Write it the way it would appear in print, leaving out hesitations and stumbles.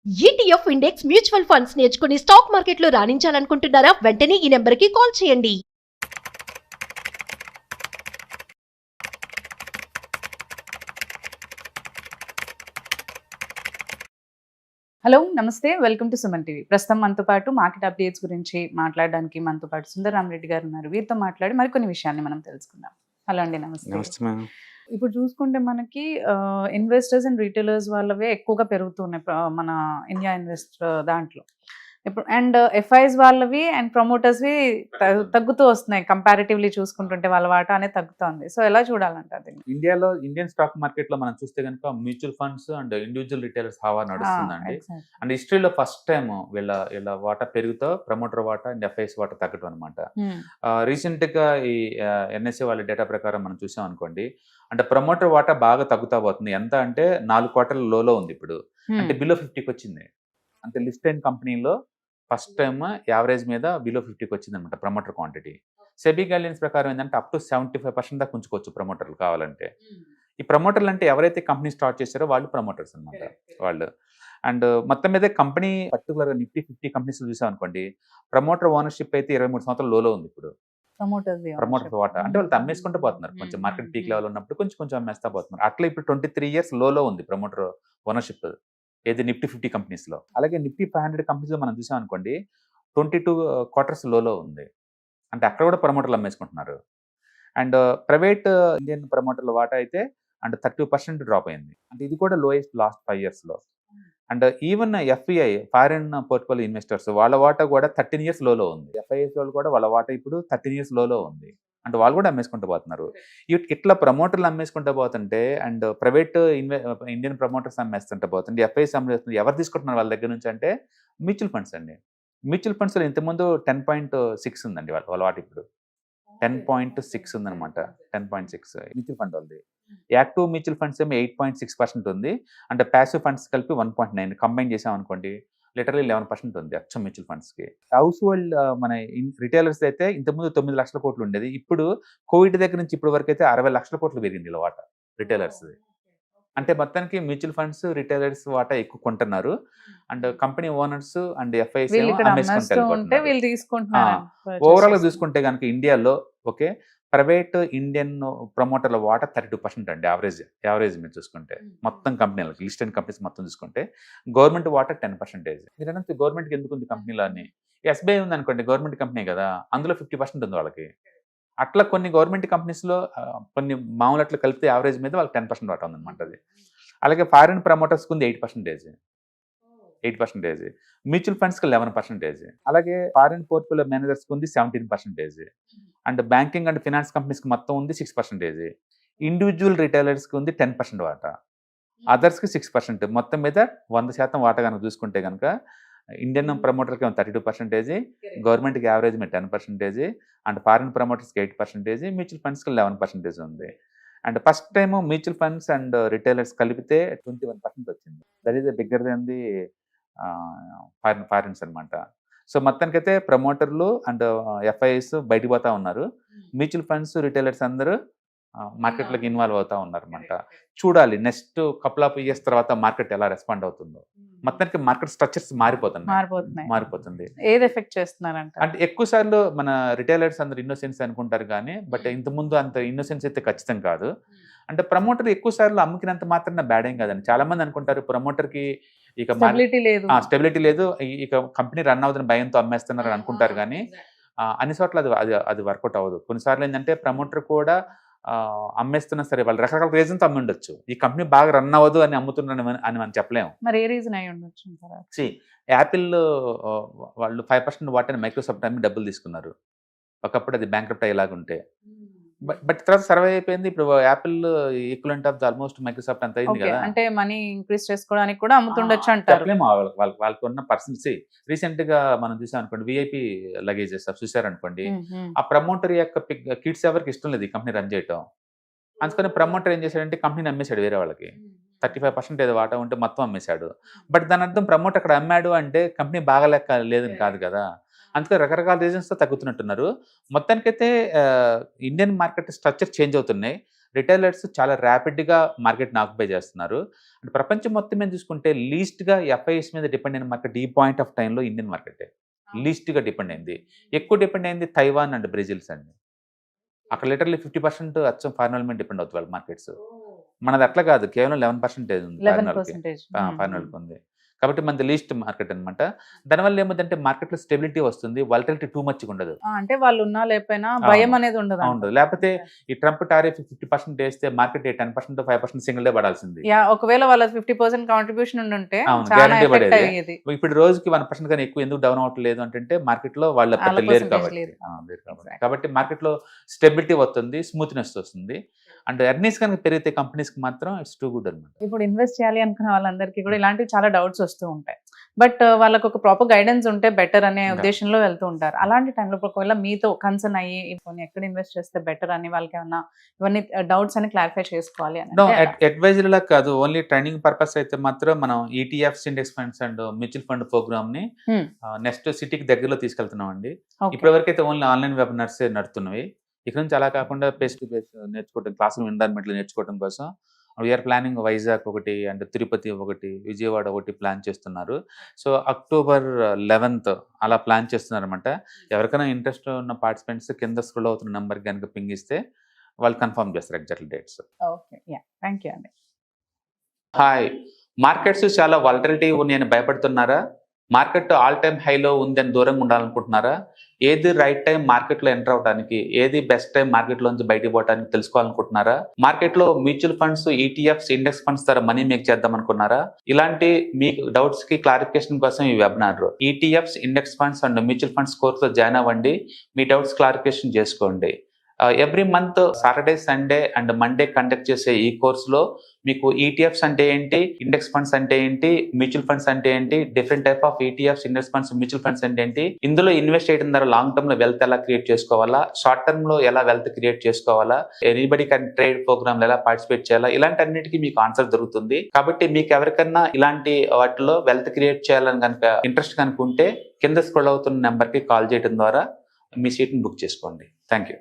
ETF index mutual funds నేర్చుకుని stock మార్కెట్లో రాణించాలనుకుంటున్నారా? వెంటనే ఈ నెంబర్కి కాల్ చేయండి. హలో నమస్తే వెల్కమ్ టు సుమన్ టీవీ. ప్రస్తుతం మనతో పాటు మార్కెట్ అప్డేట్స్ గురించి మాట్లాడడానికి మనతో పాటు సుందరరామరెడ్డి గారు ఉన్నారు. వీరితో మాట్లాడి మరికొన్ని విషయాన్ని మనం తెలుసుకుందాం. హలో అండి, నమస్తే. నమస్తే మేడం. ఇప్పుడు చూసుకుంటే మనకి ఇన్వెస్టర్స్ అండ్ రీటైలర్స్ వాళ్ళవే ఎక్కువగా పెరుగుతున్నాయి మన ఇండియా ఇన్వెస్టర్ దాంట్లో. ఇప్పుడు అండ్ ఎఫ్ఐస్ వాళ్ళవి అండ్ ప్రమోటర్స్వి తగ్గుతూ వస్తున్నాయి. కంపారిటివ్లీ చూసుకుంటుంటే వాళ్ళ వాటా అనేది తగ్గుతుంది. సో ఎలా చూడాలంటారు దీన్ని? ఇండియాలో ఇండియన్ స్టాక్ మార్కెట్ లో మనం చూస్తే కనుక mutual funds and individual retailers హవా నడుస్తుందండి. అండ్ హిస్టరీలో ఫస్ట్ టైం వీళ్ళ వాటా పెరుగుతో ప్రమోటర్ వాటా అండ్ ఎఫ్ఐఎస్ వాటా తగ్గటం అనమాట. రీసెంట్ గా ఈ ఎన్ఎస్ఏ వాళ్ళ డేటా ప్రకారం మనం చూసాం అనుకోండి, అంటే ప్రమోటర్ వాటా బాగా తగ్గుతా పోతుంది. ఎంత అంటే 4 క్వార్టర్ల లోలో ఉంది ఇప్పుడు, అంటే బిలో 50కి వచ్చింది. అంటే లిస్ట్ అయిన కంపెనీలో ఫస్ట్ టైం యావరేజ్ మీద బిలో 50కి వచ్చింది అనమాట ప్రమోటర్ క్వాంటిటీ. సెబీ గైడ్లైన్స్ ప్రకారం ఏంటంటే అప్ టు 75% దాకా ఉంచుకోవచ్చు ప్రమోటర్లు కావాలంటే. ఈ ప్రమోటర్లు అంటే ఎవరైతే కంపెనీ స్టార్ట్ చేశారో వాళ్ళు ప్రమోటర్స్ అనమాట వాళ్ళు. అండ్ మొత్తం మీద కంపెనీ పర్టికులర్గా నిఫ్టీ 50 కంపెనీస్ చూసాం అనుకోండి, ప్రమోటర్ ఓనర్షిప్ అయితే 23 సంవత్సరాల లోలో ఉంది ఇప్పుడు. ప్రమోటర్స్ వాటా అంటే వాళ్ళు అమ్మేసుకుంటూ పోతున్నారు. కొంచెం మార్కెట్ పీక్ లెవెల్ ఉన్నప్పుడు కొంచెం అమ్మేస్తా పోతున్నారు. అట్లా ఇప్పుడు 23 ఇయర్స్ లోలో ఉంది ప్రమోటర్ ఓనర్షిప్, ఏది నిఫ్టీ 50 కంపెనీస్ లో. అలాగే నిఫ్టీ 500 కంపెనీస్ లో మనం చూసాం అనుకోండి, 22 క్వార్టర్స్ లోలో ఉంది. అంటే అక్కడ కూడా ప్రమోటర్లు అమ్మేసుకుంటున్నారు. అండ్ ప్రైవేట్ ఇండియన్ ప్రమోటర్ల వాటా అయితే అంటే 30% డ్రాప్ అయింది. అంటే ఇది కూడా లోయెస్ట్ లాస్ట్ 5 years లో. And even FII foreign portfolio investors వాళ్ళ వాటా కూడా 13 years లోలో ఉంది. ఎఫ్ఐఎస్ వాళ్ళు కూడా వాళ్ళ వాటా ఇప్పుడు 13 years లోలో ఉంది. అంటే వాళ్ళు కూడా అమ్మేసుకుంటూ పోతున్నారు. ఇట్లా ప్రమోటర్లు అమ్మేసుకుంటూ పోతుంటే అండ్ ప్రైవేట్ ఇండియన్ ప్రమోటర్స్ అమ్మేస్తుంటే పోతుంటే ఎఫ్ఐఎస్ అమ్మేస్తుంటే ఎవరు తీసుకుంటున్నారు వాళ్ళ దగ్గర నుంచి అంటే మ్యూచువల్ ఫండ్స్ అండి. మ్యూచువల్ ఫండ్స్లో ఇంతకుముందు 10.6 ఉందండి వాళ్ళ వాటి ఇప్పుడు 10.6 ఉందన్నమాట. 10.6 మ్యూచువల్ ఫండ్ వాళ్ళది. యాక్టివ్ మ్యూచువల్ ఫండ్స్ ఏమో 8.6% ఉంది. అంటే ప్యాసివ్ ఫండ్స్ కలిపి 1.9 కంబైన్ చేసాం అనుకోండి, లిటరలీ 11% ఉంది అచ్చం మ్యూచువల్ ఫండ్స్కి. హౌస్ హోల్డ్ మన రిటైలర్స్ అయితే ఇంతకుముందు 9 లక్షల కోట్లు ఉండేది. ఇప్పుడు కోవిడ్ దగ్గర నుంచి ఇప్పటి వరకు అయితే 60 లక్షల కోట్లు పెరిగింది ఇలా వాటా రిటైలర్స్. అంటే మొత్తానికి మ్యూచువల్ ఫండ్స్ రిటైలర్స్ వాటా ఎక్కువ కొంటున్నారు. And company owners and FIs overall గా చూసుకుంటే కనుక ఇండియాలో ఓకే ప్రైవేట్ ఇండియన్ ప్రమోటర్ల వాటా 32% అండి యావరేజ్ మీరు చూసుకుంటే మొత్తం కంపెనీలకు లిస్ట్ అయిన కంపెనీస్ మొత్తం చూసుకుంటే. గవర్నమెంట్ వాటా 10%. మీరు అన్నట్టు గవర్నమెంట్కి ఎందుకు ఉంది కంపెనీలో అని, ఎస్బీఐ ఉంది అనుకోండి, గవర్నమెంట్ కంపెనీ కదా, అందులో 50% ఉంది వాళ్ళకి. అట్లా కొన్ని గవర్నమెంట్ కంపెనీస్లో కొన్ని మామూలు అట్లా కలిపితే యావరేజ్ మీద వాళ్ళకి 10% వాటా ఉందన్నమాట అది. అలాగే ఫారిన్ ప్రమోటర్స్కి ఉంది 8%. మ్యూచువల్ ఫండ్స్కి 11%. అలాగే ఫారిన్ పోర్ట్ఫోలియో మేనేజర్స్కి ఉంది 17%. అండ్ బ్యాంకింగ్ అండ్ ఫినాన్స్ కంపెనీస్కి మొత్తం ఉంది 6%. ఇండివిజువల్ రిటైలర్స్కి ఉంది 10% వాటా, అదర్స్కి 6%. మొత్తం మీద 100% వాటా కనుక చూసుకుంటే కనుక ఇండియన్ ప్రమోటర్కి 32%, గవర్నమెంట్కి యావరేజ్ మీద 10%, అండ్ ఫారిన్ ప్రమోటర్స్కి 8%, మ్యూచువల్ ఫండ్స్కి 11% ఉంది. And first time mutual funds and retailers కలిపితే 21% వచ్చింది. That is bigger than the foreigns అనమాట. సో మొత్తానికైతే ప్రమోటర్లు అండ్ ఎఫ్ఐఎస్ బయటకు పోతా ఉన్నారు. మ్యూచువల్ ఫండ్స్ రిటైలర్స్ అందరూ మార్కెట్లోకి ఇన్వాల్వ్ అవుతా ఉన్నారు అనమాట. చూడాలి నెక్స్ట్ కపుల్ ఆఫ్ ఇయర్స్ తర్వాత మార్కెట్ ఎలా రెస్పాండ్ అవుతుందో. మొత్తానికి మార్కెట్ స్ట్రక్చర్స్ మారిపోతుంది. ఏది ఎఫెక్ట్ చేస్తున్నారంట అంటే ఎక్కువ సార్లు మన రిటైలర్స్ అందరు ఇన్నోసెన్స్ అనుకుంటారు కానీ బట్ ఇంతకుముందు అంత ఇన్నోసెన్స్ అయితే ఖచ్చితం కాదు. అంటే ప్రమోటర్ ఎక్కువ సార్లు అమ్ముకినంత మాత్రం బ్యాడ్ ఏం కాదండి. చాలా మంది అనుకుంటారు ప్రమోటర్కి ఇక స్టెబిలిటీ లేదు, ఇక కంపెనీ రన్ అవుతున్న భయంతో అమ్మేస్తున్నారు అని అనుకుంటారు కానీ అన్ని చోట్ల అది వర్కౌట్ అవ్వదు. కొన్నిసార్లు ఏంటంటే ప్రమోటర్ కూడా అమ్మేస్తున్నా సరే వాళ్ళు రకరకాల రీజన్స్ అమ్మి ఉండొచ్చు. ఈ కంపెనీ బాగా రన్ అవ్వదు అని అమ్ముతున్నాను అని మనం చెప్పలేము. మరి ఏ రీజన్ అయి ఉండొచ్చు? యాపిల్ వాళ్ళు 5% వాటాని మైక్రోసాఫ్ట్ అమ్మి డబ్బులు తీసుకున్నారు. ఒకప్పుడు అది బ్యాంక్రప్ట్ అయ్యేలాగుంటే, బట్ తర్వాత సర్వే అయిపోయింది. ఇప్పుడు Apple equivalent of almost Microsoft అంత అయింది కదా. అంటే మనీ ఇంక్రీజ్ చేసుకోవడానికి కూడా అమ్ముతుండొచ్చు అంటారు. వాళ్ళకి ఉన్న పర్సన్స్ రీసెంట్ గా మనం చూసాం అనుకోండి, విఐపి లగేజెస్ చూసారనుకోండి, ఆ ప్రమోటర్ యొక్క కిడ్స్ ఎవరికి ఇష్టం లేదు ఈ కంపెనీ రన్ చేయటం. అందుకని ప్రమోటర్ ఏం చేశాడంటే కంపెనీని అమ్మేశాడు వేరే వాళ్ళకి. 35% ఏదో వాటా ఉంటే మొత్తం అమ్మేశాడు. బట్ దాని అర్థం ప్రమోటర్ అక్కడ అమ్మాడు అంటే కంపెనీ బాగా లెక్క లేదని కాదు కదా. అందుకే రకరకాల రీజన్స్తో తగ్గుతున్నట్టున్నారు. మొత్తానికైతే ఇండియన్ మార్కెట్ స్ట్రక్చర్ చేంజ్ అవుతున్నాయి. రిటైలర్స్ చాలా ర్యాపిడ్గా మార్కెట్ని ఆక్యుపై చేస్తున్నారు. అండ్ ప్రపంచం మొత్తం మీద చూసుకుంటే లీస్ట్గా ఎఫ్ఐఎస్ మీద డిపెండ్ అయిన మార్కెట్ ఈ పాయింట్ ఆఫ్ టైంలో ఇండియన్ మార్కెటే లీస్ట్గా డిపెండ్ అయింది. ఎక్కువ డిపెండ్ అయింది తైవాన్ అండ్ బ్రెజిల్స్ అండి. అక్కడ లిటర్లీ 50% అచ్చం ఫారిన్ వాళ్ళ మీద డిపెండ్ అవుతుంది వాళ్ళ మార్కెట్స్. మనది అట్లా కాదు, కేవలం 11% ఉంది ఫారిన్ వాళ్ళకి ఉంది. కాబట్టి మనది లీస్ట్ మార్కెట్ అనమాట. దానివల్ల ఏముందంటే మార్కెట్లో స్టెబిలిటీ వస్తుంది, వాలటిలిటీ టూ మచ్ ఉండదు. అంటే వాళ్ళు ఉన్నా లేకపోయినా భయం అనేది ఉండదు. లేకపోతే ఈ ట్రంప్ టారిఫ్ 50% వేస్తే మార్కెట్ 10% 5% సింగిల్ డే పడాల్సింది. ఒకవేళ వాళ్ళ 50% కాంట్రిబ్యూషన్ ఉంటే గ్యారంటీ పడేది. ఇప్పుడు రోజుకి 1% కానీ ఎక్కువ ఎందుకు డౌన్ అవ్వట్లేదు అంటే మార్కెట్ లో వాళ్ళ లేరు కాబట్టి మార్కెట్ లో స్టెబిలిటీ వస్తుంది, స్మూత్నెస్ వస్తుంది. అండ్ ఎర్నింగ్స్ కనుక పెరిగితే కంపెనీస్ కి మాత్రం ఇట్స్ టూ గుడ్ అనమాట. ఇప్పుడు ఇన్వెస్ట్ చేయాలి అనుకున్న వాళ్ళందరికీ కూడా ఇలాంటివి చాలా డౌట్స్ వస్తూ ఉంటాయి. బట్ వాళ్ళకి ఒక ప్రాపర్ గైడెన్స్ ఉంటే బెటర్ అనే ఉద్దేశంలో వెళ్తూ ఉంటారు. అలాంటి టైంలో ఒకవేళ మీతో కన్సర్న్ అయ్యి కొన్ని ఎక్కడ ఇన్వెస్ట్ చేస్తే బెటర్ అని వాళ్ళకి ఏమన్నా ఇవన్నీ డౌట్స్ అని క్లారిఫై చేసుకోవాలి అని అడ్వైజరీ లా కాదు, ఓన్లీ ట్రైనింగ్ పర్పస్ అయితే మాత్రం మనం ETFs, index funds and mutual fund program ని నెక్స్ట్ సిటీకి దగ్గరలో తీసుకెళ్తున్నాం అండి. ఇప్పటి వరకు అయితే ఓన్లీ ఆన్లైన్ వెబినార్స్ నడుస్తున్నవి. ఇక్కడ నుంచి అలా కాకుండా ఫేస్ టు ఫేస్ నేర్చుకోవడం, క్లాసులు ఎన్విరాన్మెంట్లో నేర్చుకోవడం కోసం వీఆర్ ప్లానింగ్ వైజాగ్ ఒకటి అండ్ తిరుపతి ఒకటి, విజయవాడ ఒకటి ప్లాన్ చేస్తున్నారు. సో October 11th అలా ప్లాన్ చేస్తున్నారు అనమాట. ఎవరికైనా ఇంట్రెస్ట్ ఉన్న పార్టిసిపెంట్స్ కింద స్క్రోల్ అవుతున్న నెంబర్కి కనుక పింగ్ ఇస్తే వాళ్ళు కన్ఫర్మ్ చేస్తారు ఎగ్జాక్ట్ డేట్స్. థ్యాంక్ యూ అండి. హాయ్, మార్కెట్స్ చాలా వాలటిలిటీ ఉన్నాయని భయపడుతున్నారా? మార్కెట్ ఆల్ టైమ్ హైలో ఉందని దూరంగా ఉండాలనుకుంటున్నారా? ఏది రైట్ టైం మార్కెట్లో ఎంటర్ అవడానికి, ఏది బెస్ట్ టైం మార్కెట్లోంచి బయటకు పోవడానికి తెలుసుకోవాలనుకుంటున్నారా? మార్కెట్లో mutual funds, ETFs, index funds ద్వారా మనీ మేక్ చేద్దాం అనుకున్నారా? ఇలాంటి మీ డౌట్స్ కి క్లారిఫికేషన్ కోసం ఈ webinar. ETFs, index funds and mutual funds కోర్సులో జాయిన్ అవ్వండి, మీ డౌట్స్ క్లారిఫికేషన్ చేసుకోండి. Every month Saturday, Sunday and Monday conduct చేసే ఈ కోర్సులో మీకు ఈటీఎఫ్స్ అంటే ఏంటి, ఇండెక్స్ ఫండ్స్ అంటే ఏంటి, మ్యూచువల్ ఫండ్స్ అంటే ఏంటి, different type of ETFs, index funds, mutual funds అంటే ఏంటి, ఇందులో ఇన్వెస్ట్ చేయడం ద్వారా లాంగ్ టర్మ్ లో వెల్త్ ఎలా క్రియేట్ చేసుకోవాలా, షార్ట్ టర్మ్ లో ఎలా వెల్త్ క్రియేట్ చేసుకోవాలా, ఎనీబడి కెన్ ట్రేడ్ ప్రోగ్రామ్ ఎలా పార్టిసిపేట్ చేయాలా, ఇలాంటి అన్నిటికీ మీకు ఆన్సర్ దొరుకుతుంది. కాబట్టి మీకు ఎవరికన్నా ఇలాంటి వాటిలో వెల్త్ క్రియేట్ చేయాలని కనుక ఇంట్రెస్ట్ కనుక ఉంటే కింద స్క్రోల్ అవుతున్న నెంబర్ కి కాల్ చేయడం ద్వారా మీ సీట్ ని బుక్ చేసుకోండి. Thank you.